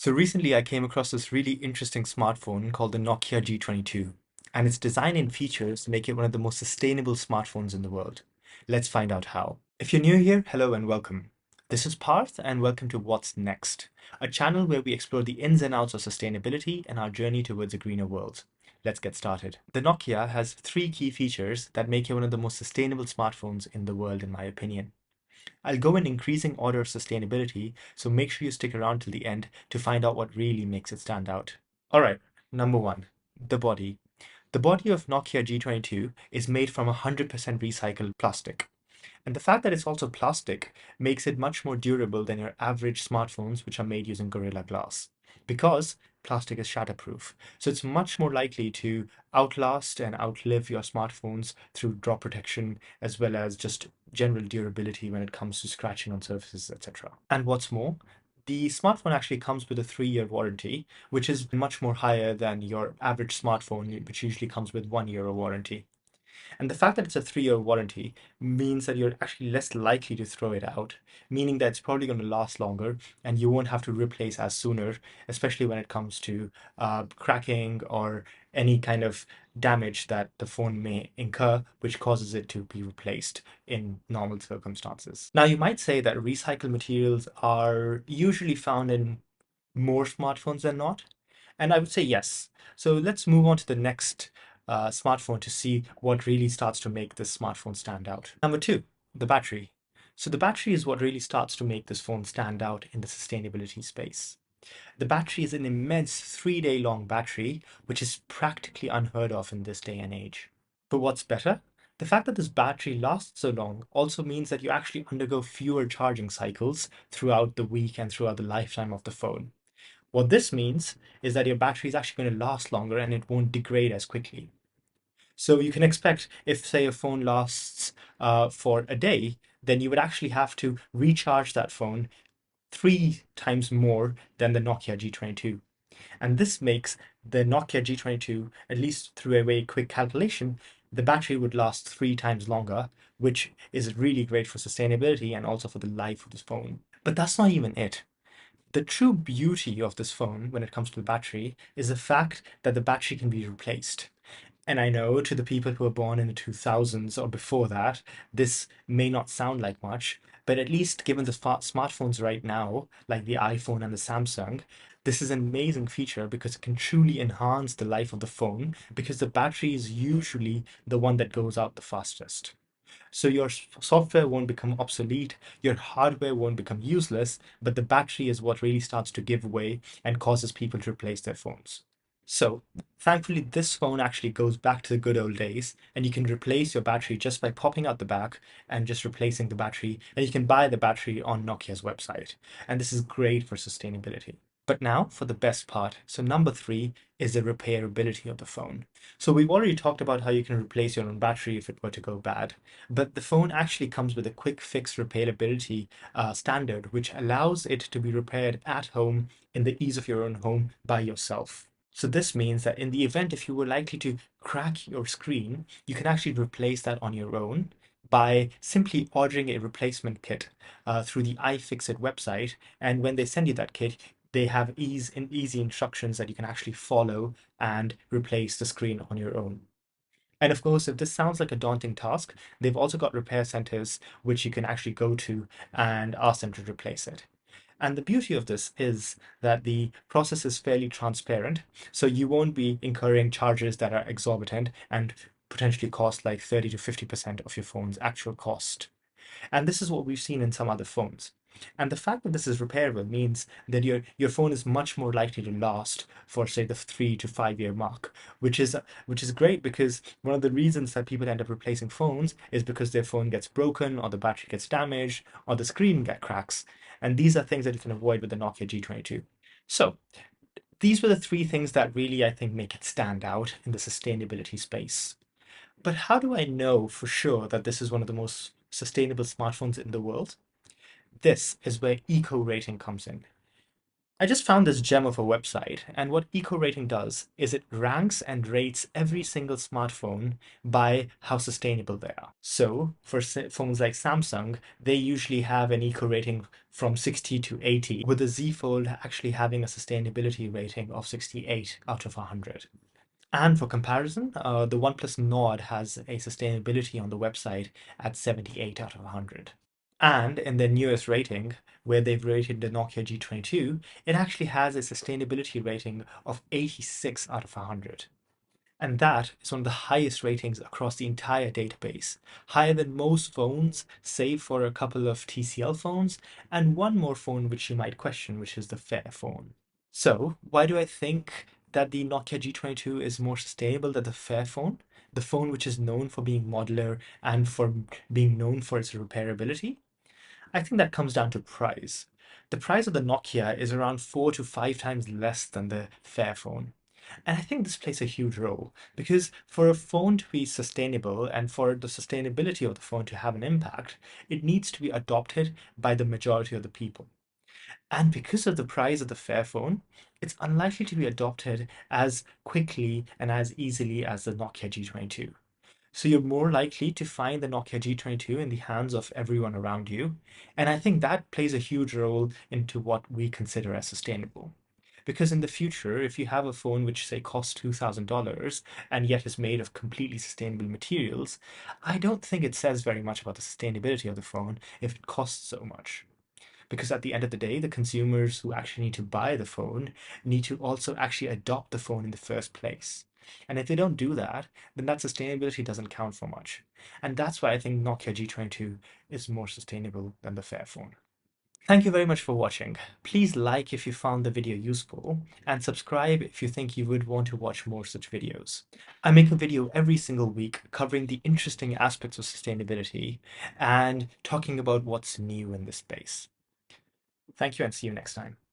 So recently I came across this really interesting smartphone called the Nokia G22, and its design and features make it one of the most sustainable smartphones in the world. Let's find out how. If you're new here, hello and welcome. This is Parth and welcome to What's Next, a channel where we explore the ins and outs of sustainability and our journey towards a greener world. Let's get started. The Nokia has three key features that make it one of the most sustainable smartphones in the world, in my opinion. I'll go in increasing order of sustainability, so make sure you stick around till the end to find out what really makes it stand out. All right, number one, the body. The body of Nokia G22 is made from 100% recycled plastic. And the fact that it's also plastic makes it much more durable than your average smartphones, which are made using Gorilla Glass, because plastic is shatterproof. So it's much more likely to outlast and outlive your smartphones through drop protection, as well as just general durability when it comes to scratching on surfaces, etc. And what's more, the smartphone actually comes with a 3-year warranty, which is much more higher than your average smartphone, which usually comes with 1 year of warranty. And the fact that it's a 3-year warranty means that you're actually less likely to throw it out, meaning that it's probably going to last longer and you won't have to replace as sooner, especially when it comes to cracking or any kind of damage that the phone may incur, which causes it to be replaced in normal circumstances. Now, you might say that recycled materials are usually found in more smartphones than not. And I would say yes. So let's move on to the next smartphone to see what really starts to make this smartphone stand out. Number two, the battery. So the battery is what really starts to make this phone stand out in the sustainability space. The battery is an immense 3-day long battery, which is practically unheard of in this day and age. But what's better? The fact that this battery lasts so long also means that you actually undergo fewer charging cycles throughout the week and throughout the lifetime of the phone. What this means is that your battery is actually going to last longer and it won't degrade as quickly. So you can expect if, say, a phone lasts for a day, then you would actually have to recharge that phone 3 times more than the Nokia G22. And this makes the Nokia G22, at least through a very quick calculation, the battery would last 3 times longer, which is really great for sustainability and also for the life of this phone. But that's not even it. The true beauty of this phone when it comes to the battery is the fact that the battery can be replaced. And I know to the people who were born in the 2000s or before that, this may not sound like much, but at least given the smartphones right now, like the iPhone and the Samsung, this is an amazing feature because it can truly enhance the life of the phone because the battery is usually the one that goes out the fastest. So your software won't become obsolete, your hardware won't become useless, but the battery is what really starts to give way and causes people to replace their phones. So thankfully, this phone actually goes back to the good old days, and you can replace your battery just by popping out the back and just replacing the battery, and you can buy the battery on Nokia's website. And this is great for sustainability. But now for the best part. So number three is the repairability of the phone. So we've already talked about how you can replace your own battery if it were to go bad, but the phone actually comes with a quick fix repairability standard, which allows it to be repaired at home in the ease of your own home by yourself. So this means that in the event if you were likely to crack your screen, you can actually replace that on your own by simply ordering a replacement kit through the iFixit website. And when they send you that kit, they have easy instructions that you can actually follow and replace the screen on your own. And of course, if this sounds like a daunting task, they've also got repair centers which you can actually go to and ask them to replace it. And the beauty of this is that the process is fairly transparent, so you won't be incurring charges that are exorbitant and potentially cost like 30 to 50% of your phone's actual cost. And this is what we've seen in some other phones. And the fact that this is repairable means that your phone is much more likely to last for, say, the 3 to 5 year mark, which is great because one of the reasons that people end up replacing phones is because their phone gets broken or the battery gets damaged or the screen get cracks. And these are things that you can avoid with the Nokia G22. So these were the three things that really I think make it stand out in the sustainability space. But how do I know for sure that this is one of the most sustainable smartphones in the world? This is where Ecorating comes in. I just found this gem of a website, and what Ecorating does is it ranks and rates every single smartphone by how sustainable they are. So, for phones like Samsung, they usually have an eco rating from 60 to 80, with the Z Fold actually having a sustainability rating of 68 out of 100. And for comparison, the OnePlus Nord has a sustainability on the website at 78 out of 100. And in their newest rating, where they've rated the Nokia G22, it actually has a sustainability rating of 86 out of 100. And that is one of the highest ratings across the entire database, higher than most phones, save for a couple of TCL phones, and one more phone which you might question, which is the Fairphone. So, why do I think that the Nokia G22 is more sustainable than the Fairphone? The phone which is known for being modular and for being known for its repairability? I think that comes down to price. The price of the Nokia is around 4 to 5 times less than the Fairphone. And I think this plays a huge role because for a phone to be sustainable and for the sustainability of the phone to have an impact, it needs to be adopted by the majority of the people. And because of the price of the Fairphone, it's unlikely to be adopted as quickly and as easily as the Nokia G22. So you're more likely to find the Nokia G22 in the hands of everyone around you. And I think that plays a huge role into what we consider as sustainable. Because in the future, if you have a phone which, say, costs $2,000 and yet is made of completely sustainable materials, I don't think it says very much about the sustainability of the phone if it costs so much. Because at the end of the day, the consumers who actually need to buy the phone need to also actually adopt the phone in the first place. And if they don't do that, then that sustainability doesn't count for much. And that's why I think Nokia G22 is more sustainable than the Fairphone. Thank you very much for watching. Please like if you found the video useful and subscribe if you think you would want to watch more such videos. I make a video every single week covering the interesting aspects of sustainability and talking about what's new in this space. Thank you and see you next time.